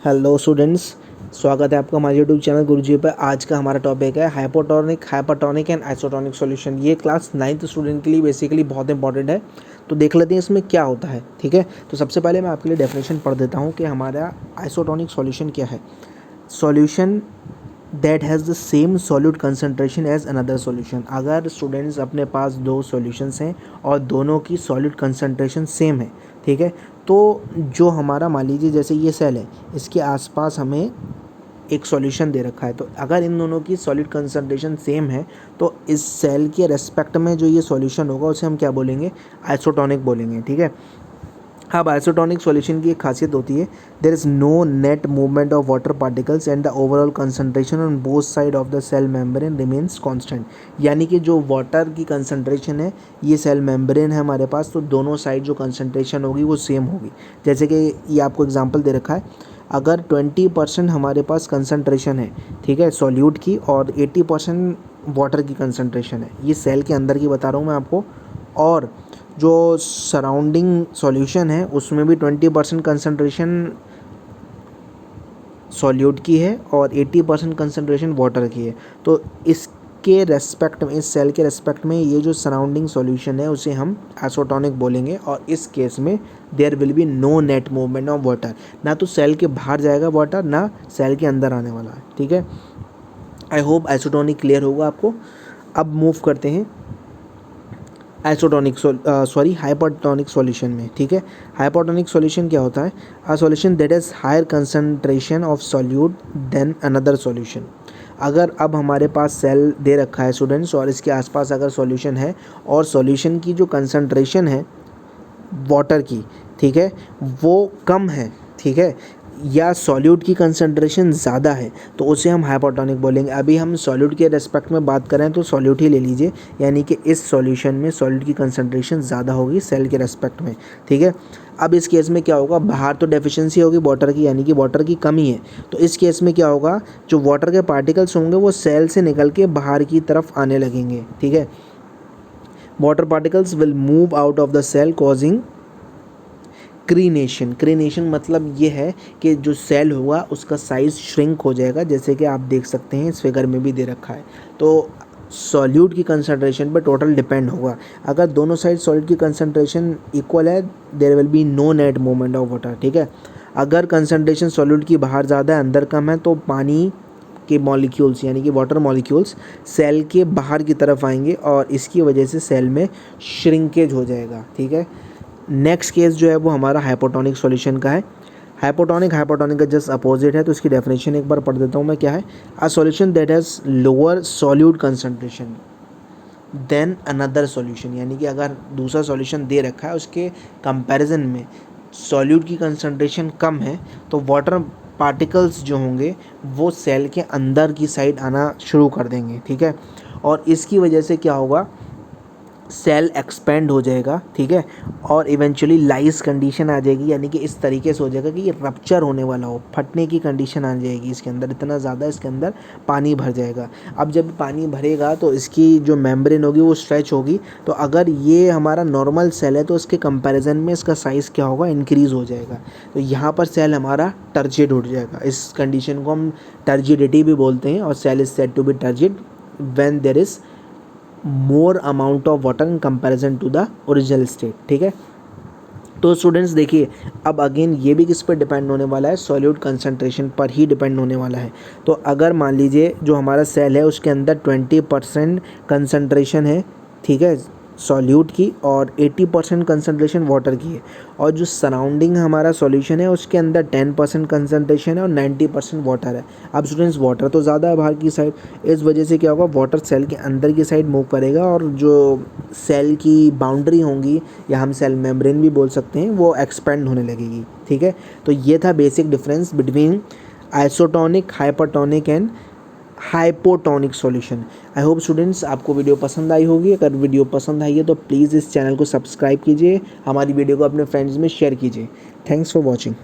Hello students, स्वागत है आपका हमारे यूट्यूब चैनल गुरुजी पर। आज का हमारा टॉपिक है हाइपोटोनिक एंड आइसोटोनिक सॉल्यूशन। ये क्लास 9th स्टूडेंट के लिए बेसिकली बहुत इंपॉर्टेंट है। तो देख लेते हैं इसमें क्या होता है। ठीक है, तो सबसे पहले मैं आपके लिए डेफिनेशन पढ़ देता हूँ कि हमारा आइसोटोनिक सॉल्यूशन क्या है। Solution that has the same solute concentration as another solution. अगर स्टूडेंट्स अपने पास दो सॉल्यूशंस हैं और दोनों की सॉल्यूट कंसनट्रेशन सेम है, ठीक है, तो जो हमारा मान लीजिए जैसे ये सेल है, इसके आसपास हमें एक सॉल्यूशन दे रखा है, तो अगर इन दोनों की सॉलिड कंसंट्रेशन सेम है तो इस सेल के रेस्पेक्ट में जो ये सॉल्यूशन होगा उसे हम क्या बोलेंगे, आइसोटोनिक बोलेंगे। ठीक है, अब आइसोटोनिक सॉल्यूशन की एक खासियत होती है, there is no net movement of water particles and the overall concentration on both side of the cell membrane remains constant. यानी कि जो वाटर की कंसंट्रेशन है, ये सेल मेम्ब्रेन है हमारे पास, तो दोनों साइड जो कंसंट्रेशन होगी वो सेम होगी। जैसे कि ये आपको एग्जांपल दे रखा है, अगर 20% हमारे पास कंसंट्रेशन है, ठीक है, सॉल्यूट की, और 80% वाटर की कंसंट्रेशन है, ये सेल के अंदर की बता रहा हूँ मैं आपको, और जो सराउंडिंग सॉल्यूशन है उसमें भी 20% कंसंट्रेशन सॉल्यूट की है और 80% कंसंट्रेशन वाटर की है, तो इसके रेस्पेक्ट में, इस सेल के रेस्पेक्ट में ये जो सराउंडिंग सॉल्यूशन है उसे हम आइसोटोनिक बोलेंगे। और इस केस में there will be no net movement of water, ना तो सेल के बाहर जाएगा वाटर, ना सेल के अंदर आने वाला है। ठीक है, आई होप आइसोटोनिक क्लियर होगा आपको। अब मूव करते हैं हाइपोटोनिक सॉल्यूशन में। ठीक है, हाइपोटोनिक सॉल्यूशन क्या होता है, a solution that is higher concentration of solute than another solution. अगर अब हमारे पास सेल दे रखा है स्टूडेंट्स और इसके आसपास अगर सॉल्यूशन है और सॉल्यूशन की जो कंसंट्रेशन है वाटर की, ठीक है, वो कम है, ठीक है, या सॉल्यूट की कंसंट्रेशन ज़्यादा है, तो उसे हम हाइपोटोनिक बोलेंगे। अभी हम सॉल्यूट के रेस्पेक्ट में बात करें तो सॉल्यूट ही ले लीजिए, यानी कि इस सॉल्यूशन में सॉल्यूट की कंसंट्रेशन ज़्यादा होगी सेल के रेस्पेक्ट में। ठीक है, अब इस केस में क्या होगा, बाहर तो डेफिशिएंसी होगी वाटर की, यानी कि वाटर की कमी है, तो इस केस में क्या होगा, जो वाटर के पार्टिकल्स होंगे वो सेल से निकल के बाहर की तरफ आने लगेंगे। ठीक है, water particles will move out of the cell causing crenation. Crenation मतलब ये है कि जो सेल होगा उसका साइज़ श्रिंक हो जाएगा, जैसे कि आप देख सकते हैं इस फिगर में भी दे रखा है। तो सॉल्यूट की कंसंट्रेशन पर टोटल डिपेंड होगा। अगर दोनों साइड सॉल्यूट की कंसंट्रेशन इक्वल है, there will be no net movement of water. ठीक है, अगर कंसंट्रेशन सॉल्यूट की बाहर ज़्यादा है अंदर कम है, तो पानी के मॉलिक्यूल्स यानी कि वाटर मॉलिक्यूल्स सेल के बाहर की तरफ आएंगे और इसकी वजह से सेल में श्रिंकेज हो जाएगा। ठीक है, नेक्स्ट केस जो है वो हमारा हाइपोटोनिक सॉल्यूशन का है। हाइपोटोनिक का जस्ट अपोजिट है, तो इसकी डेफिनेशन एक बार पढ़ देता हूँ मैं, क्या है, a solution that has lower solute concentration than another solution. यानी कि अगर दूसरा सॉल्यूशन दे रखा है उसके कंपैरिजन में सॉल्यूट की कंसंट्रेशन कम है, तो वाटर पार्टिकल्स जो होंगे वो सेल के अंदर की साइड आना शुरू कर देंगे। ठीक है, और इसकी वजह से क्या होगा, सेल एक्सपेंड हो जाएगा। ठीक है, और इवेंचुअली लाइस कंडीशन आ जाएगी, यानी कि इस तरीके से हो जाएगा कि ये रप्चर होने वाला हो, फटने की कंडीशन आ जाएगी इसके अंदर, इतना ज़्यादा इसके अंदर पानी भर जाएगा। अब जब पानी भरेगा तो इसकी जो मेम्ब्रेन होगी वो स्ट्रेच होगी, तो अगर ये हमारा नॉर्मल सेल है तो इसके कंपैरिजन में इसका साइज़ क्या होगा, इंक्रीज़ हो जाएगा। तो यहाँ पर सेल हमारा टर्जिड हो जाएगा। इस कंडीशन को हम टर्जिडिटी भी बोलते हैं, और cell is said to be turgid when there is more amount of water in comparison to the original state. ठीक है, तो स्टूडेंट्स देखिए, अब अगेन ये भी किस पर डिपेंड होने वाला है, सॉल्यूट कंसंट्रेशन पर ही डिपेंड होने वाला है। तो अगर मान लीजिए जो हमारा सेल है उसके अंदर 20% कंसंट्रेशन है, ठीक है, सॉल्यूट की, और 80% कंसंट्रेशन वाटर की है, और जो सराउंडिंग हमारा सॉल्यूशन है उसके अंदर 10% कंसंट्रेशन है और 90% वाटर है। अब स्टूडेंट्स वाटर तो ज़्यादा है बाहर की साइड, इस वजह से क्या होगा, वाटर सेल के अंदर की साइड मूव करेगा और जो सेल की बाउंड्री होंगी, या हम सेल मेम्ब्रेन भी बोल सकते हैं, वो एक्सपेंड होने लगेगी। ठीक है, तो ये था basic difference between isotonic, hypotonic and hypotonic solution. I hope students आपको वीडियो पसंद आई होगी। अगर वीडियो पसंद आई है तो प्लीज़ इस चैनल को सब्सक्राइब कीजिए, हमारी वीडियो को अपने फ्रेंड्स में शेयर कीजिए। Thanks for watching.